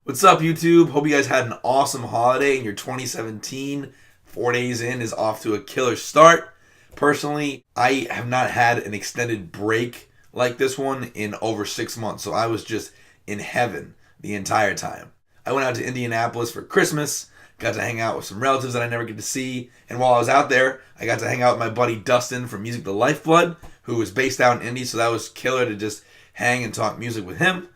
What's up, YouTube? Hope you guys had an awesome holiday and your 2017 4 days in is off to a killer start. Personally, I have not had an extended break like this one in over 6 months, so I was just in heaven the entire time. I went out to Indianapolis for Christmas, got to hang out with some relatives that I never get to see, and while I was out there, I got to hang out with my buddy Dustin from Music the Lifeblood, who was based out in Indy, so that was killer to just hang and talk music with him.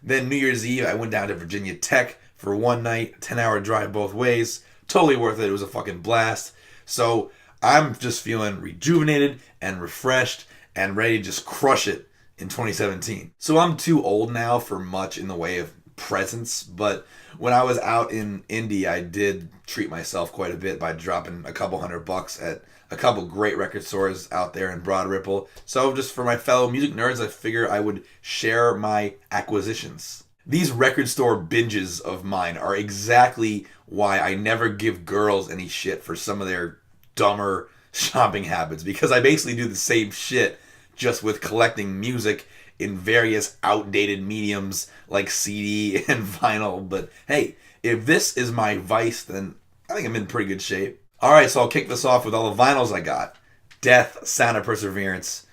Then New Year's Eve, I went down to Virginia Tech for one night, 10-hour drive both ways. Totally worth it. It was a fucking blast. So I'm just feeling rejuvenated and refreshed and ready to just crush it in 2017. So I'm too old now for much in the way of presents, but when I was out in Indy, I did treat myself quite a bit by dropping a couple $100 at a couple great record stores out there in Broad Ripple. So just for my fellow music nerds, I figure I would share my acquisitions. These record store binges of mine are exactly why I never give girls any shit for some of their dumber shopping habits, because I basically do the same shit just with collecting music in various outdated mediums like CD and vinyl. But hey, if this is my vice, then I think I'm in pretty good shape. Alright, so I'll kick this off with all the vinyls I got. Death, Sound of Perseverance.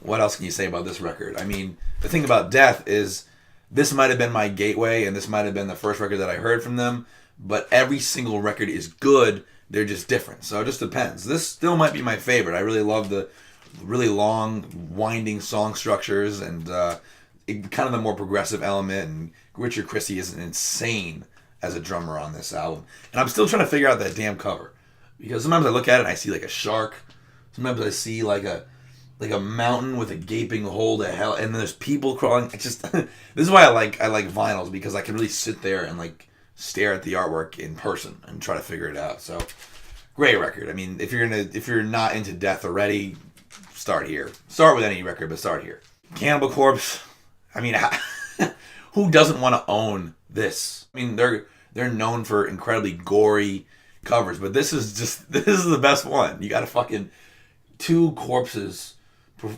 What else can you say about this record? I mean, the thing about Death is this might have been my gateway, and this might have been the first record that I heard from them, but every single record is good. They're just different, so it just depends. This still might be my favorite. I really love the really long, winding song structures and kind of the more progressive element, and Richard Christie is insane as a drummer on this album. And I'm still trying to figure out that damn cover. Because sometimes I look at it and I see like a shark. Sometimes I see like a mountain with a gaping hole to hell, and then there's people crawling. It's just this is why I like vinyls, because I can really sit there and like stare at the artwork in person and try to figure it out. So great record. I mean, if you're not into Death already, start here. Start with any record, but start here. Cannibal Corpse. I mean, who doesn't want to own this? I mean, they're known for incredibly gory covers, but this is the best one. You got a fucking two corpses,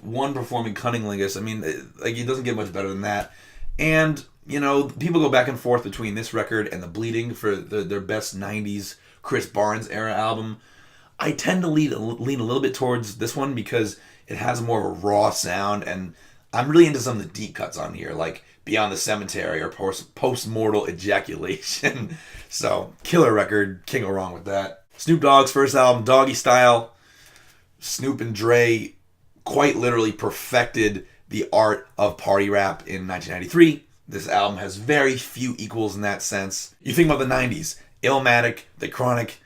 one performing Cunnilingus. I mean, it doesn't get much better than that. And you know, people go back and forth between this record and The Bleeding for their best '90s Chris Barnes era album. I tend to lean a little bit towards this one because it has more of a raw sound, and I'm really into some of the deep cuts on here, like Beyond the Cemetery or Post-Mortal Ejaculation. So, killer record, can't go wrong with that. Snoop Dogg's first album, Doggy Style. Snoop and Dre quite literally perfected the art of party rap in 1993. This album has very few equals in that sense. You think about the 90s, Illmatic, The Chronic,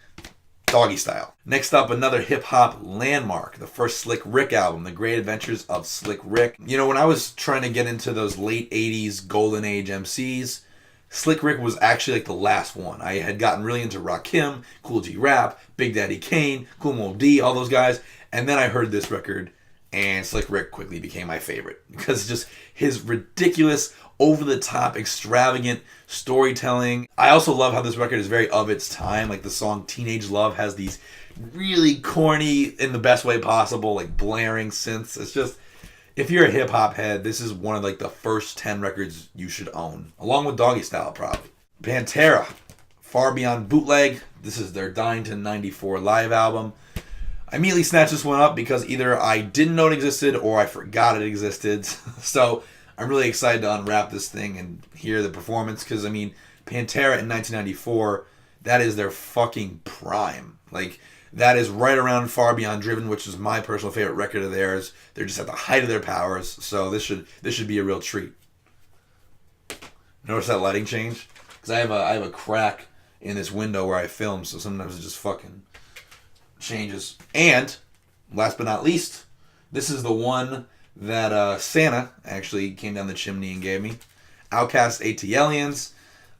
Doggy Style. Next up, another hip-hop landmark, the first Slick Rick album, The Great Adventures of Slick Rick. You know, when I was trying to get into those late 80s golden age MCs, Slick Rick was actually like the last one. I had gotten really into Rakim, Cool G Rap, Big Daddy Kane, Kool Moe Dee, all those guys, and then I heard this record, and Slick Rick quickly became my favorite because just his ridiculous, over-the-top, extravagant storytelling. I also love how this record is very of its time. Like the song Teenage Love has these really corny, in the best way possible, like blaring synths. It's just, if you're a hip-hop head, this is one of like the first 10 records you should own, along with Doggy Style probably. Pantera, Far Beyond Bootleg. This is their Dying to 94 live album. I immediately snatched this one up because either I didn't know it existed or I forgot it existed. So I'm really excited to unwrap this thing and hear the performance, because I mean, Pantera in 1994, that is their fucking prime. Like, that is right around Far Beyond Driven, which is my personal favorite record of theirs. They're just at the height of their powers, so this should be a real treat. Notice that lighting change? Because I have a crack in this window where I film, so sometimes it just fucking changes. And last but not least, this is the one that Santa actually came down the chimney and gave me. Outkast, ATLiens.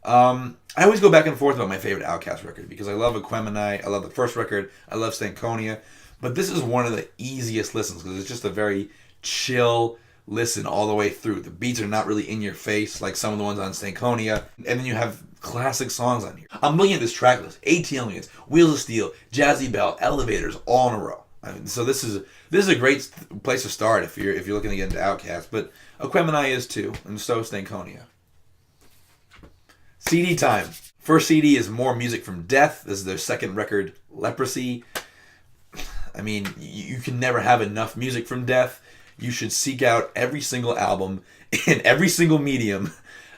I always go back and forth about my favorite Outkast record because I love Aquemini, I love the first record, I love Stankonia, but this is one of the easiest listens because it's just a very chill listen all the way through. The beats are not really in your face like some of the ones on Stankonia, and then you have classic songs on here. I'm looking at this track list: ATLiens, Wheels of Steel, Jazzy Belle, Elevators, all in a row. I mean, so this is a great place to start if you're looking to get into Outkast, but Aquemini is too, and so is Stankonia. CD time. First CD is More Music from Death. This is their second record, Leprosy. I mean, you can never have enough music from Death. You should seek out every single album in every single medium.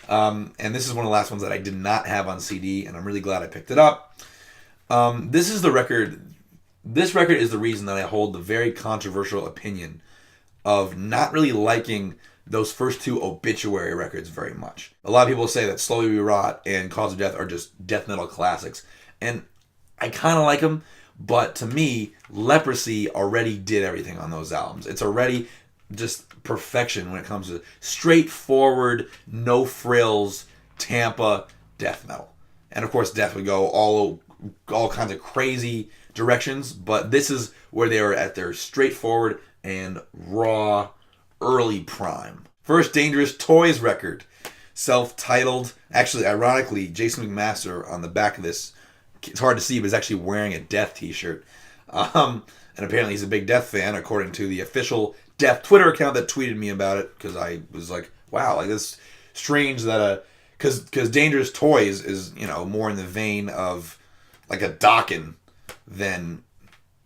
And this is one of the last ones that I did not have on CD, and I'm really glad I picked it up. This is the record. This record is the reason that I hold the very controversial opinion of not really liking those first two Obituary records very much. A lot of people say that Slowly We Rot and Cause of Death are just death metal classics. And I kind of like them, but to me, Leprosy already did everything on those albums. It's already just perfection when it comes to straightforward, no frills, Tampa death metal. And of course, Death would go all kinds of crazy directions, but this is where they were at their straightforward and raw early prime. First Dangerous Toys record, self-titled. Actually, ironically, Jason McMaster on the back of this, it's hard to see, but he's actually wearing a Death t-shirt. And apparently he's a big Death fan, according to the official Death Twitter account that tweeted me about it, because I was like, wow, like that's strange that because Dangerous Toys is, you know, more in the vein of like a Dokken than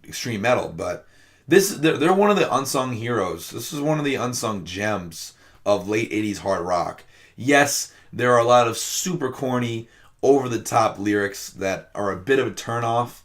extreme metal, but they're one of the unsung heroes. This is one of the unsung gems of late 80s hard rock. Yes, there are a lot of super corny, over-the-top lyrics that are a bit of a turnoff,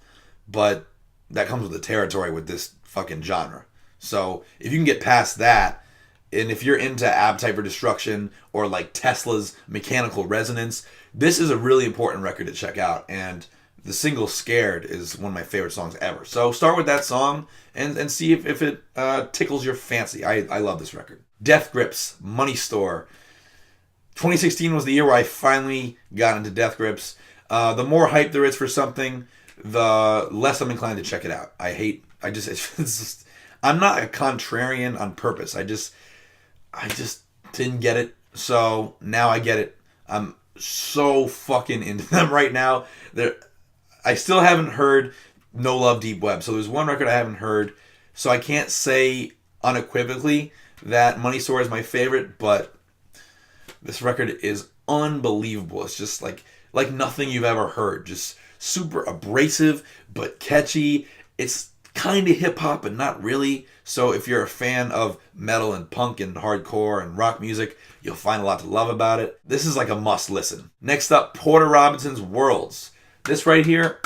but that comes with the territory with this fucking genre. So if you can get past that, and if you're into Appetite for Destruction or like Tesla's Mechanical Resonance, this is a really important record to check out. And the single Scared is one of my favorite songs ever. So start with that song and see if it tickles your fancy. I love this record. Death Grips, Money Store. 2016 was the year where I finally got into Death Grips. The more hype there is for something, the less I'm inclined to check it out. It's just, I'm not a contrarian on purpose. I just didn't get it. So now I get it. I'm so fucking into them right now. I still haven't heard No Love Deep Web. So there's one record I haven't heard. So I can't say unequivocally that Money Store is my favorite, but this record is unbelievable. It's just like nothing you've ever heard. Just super abrasive, but catchy. It's kind of hip-hop, but not really. So if you're a fan of metal and punk and hardcore and rock music, you'll find a lot to love about it. This is like a must listen. Next up, Porter Robinson's Worlds. This right here,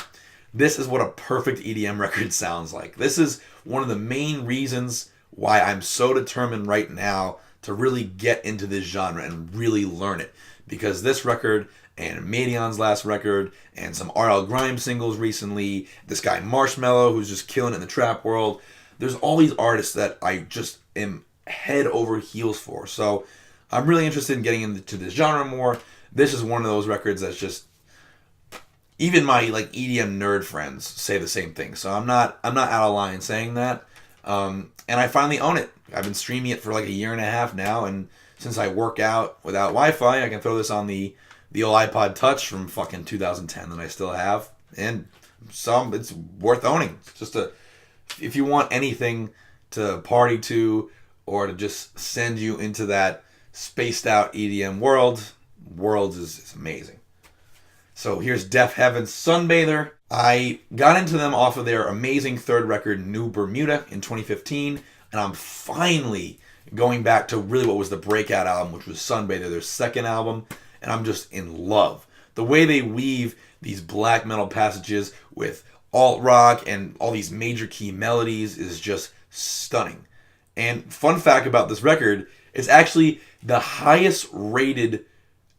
this is what a perfect EDM record sounds like. This is one of the main reasons why I'm so determined right now to really get into this genre and really learn it. Because this record and Madion's last record and some R.L. Grimes singles recently, this guy Marshmello who's just killing it in the trap world, there's all these artists that I just am head over heels for. So I'm really interested in getting into this genre more. This is one of those records that's just, even my like EDM nerd friends say the same thing. So I'm not out of line saying that. And I finally own it. I've been streaming it for like a year and a half now, and since I work out without Wi-Fi, I can throw this on the old iPod Touch from fucking 2010 that I still have, and it's worth owning. It's just if you want anything to party to or to just send you into that spaced out EDM world, Worlds is amazing. So here's Deafheaven's Sunbather. I got into them off of their amazing third record, New Bermuda, in 2015, and I'm finally going back to really what was the breakout album, which was Sunbather, their second album, and I'm just in love. The way they weave these black metal passages with alt rock and all these major key melodies is just stunning. And fun fact about this record, it's actually the highest rated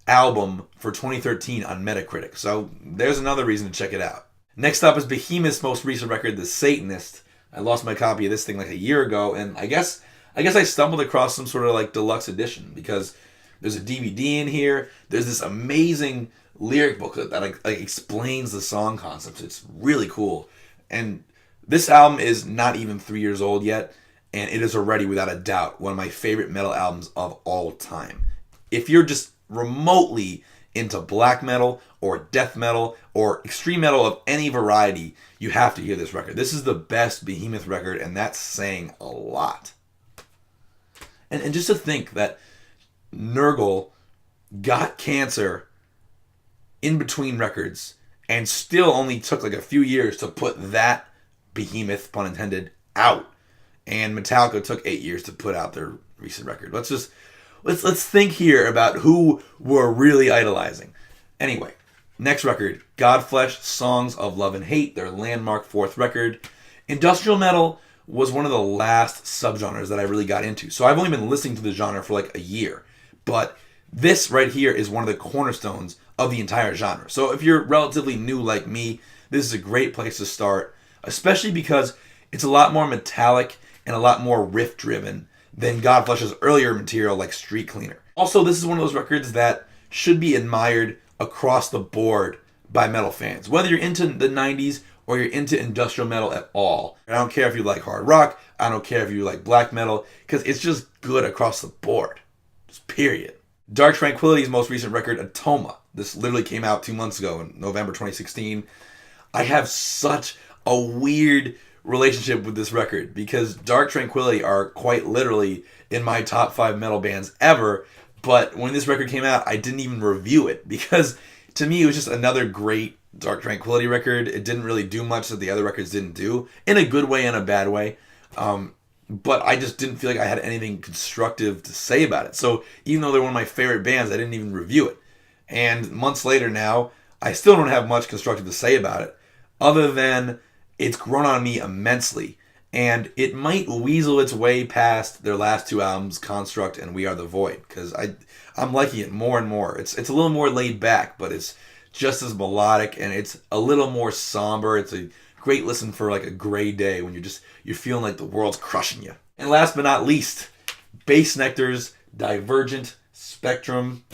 album for 2013 on Metacritic. So there's another reason to check it out. Next up is Behemoth's most recent record, The Satanist. I lost my copy of this thing like a year ago, and I guess I stumbled across some sort of like deluxe edition because there's a DVD in here. There's this amazing lyric booklet that like explains the song concepts. It's really cool. And this album is not even 3 years old yet, and it is already, without a doubt, one of my favorite metal albums of all time. If you're just remotely into black metal or death metal or extreme metal of any variety, you have to hear this record. This is the best Behemoth record, and that's saying a lot. And just to think that Nurgle got cancer in between records and still only took like a few years to put that behemoth, pun intended, out. And Metallica took 8 years to put out their recent record. Let's think here about who we're really idolizing. Anyway, next record, Godflesh, Songs of Love and Hate, their landmark fourth record. Industrial metal was one of the last subgenres that I really got into. So I've only been listening to the genre for like a year. But this right here is one of the cornerstones of the entire genre. So if you're relatively new like me, this is a great place to start, especially because it's a lot more metallic and a lot more riff driven than Godflesh's earlier material like Street Cleaner. Also, this is one of those records that should be admired across the board by metal fans. Whether you're into the 90s or you're into industrial metal at all. I don't care if you like hard rock, I don't care if you like black metal, because it's just good across the board. Just period. Dark Tranquillity's most recent record, Atoma. This literally came out 2 months ago in November 2016. I have such a weird relationship with this record because Dark Tranquillity are quite literally in my top 5 metal bands ever, but when this record came out, I didn't even review it because to me it was just another great Dark Tranquillity record. It didn't really do much that the other records didn't do, in a good way and a bad way. But I just didn't feel like I had anything constructive to say about it. So even though they're one of my favorite bands, I didn't even review it. And months later now, I still don't have much constructive to say about it, other than it's grown on me immensely. And it might weasel its way past their last 2 albums, Construct and We Are the Void, because I'm liking it more and more. It's a little more laid back, but it's just as melodic, and it's a little more somber. It's a great listen for like a gray day when you're feeling like the world's crushing you. And last but not least, Bass Nectar's Divergent Spectrum.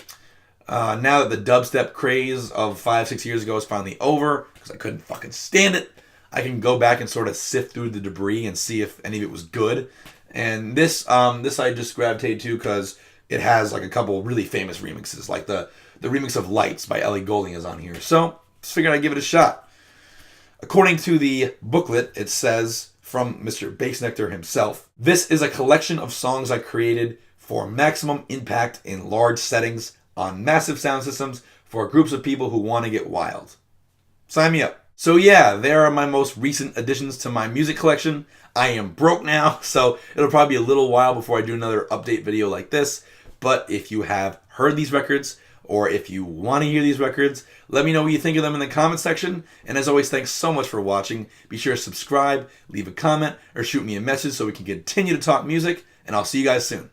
Now that the dubstep craze of 5-6 years ago is finally over, because I couldn't fucking stand it, I can go back and sort of sift through the debris and see if any of it was good. And this I just gravitated to because it has like a couple really famous remixes, like the remix of Lights by Ellie Goulding is on here. So just figured I'd give it a shot. According to the booklet, it says, from Mr. Bass Nectar himself, this is a collection of songs I created for maximum impact in large settings on massive sound systems for groups of people who want to get wild. Sign me up. So yeah, there are my most recent additions to my music collection. I am broke now, so it'll probably be a little while before I do another update video like this. But if you have heard these records, or if you want to hear these records, let me know what you think of them in the comment section. And as always, thanks so much for watching. Be sure to subscribe, leave a comment, or shoot me a message so we can continue to talk music. And I'll see you guys soon.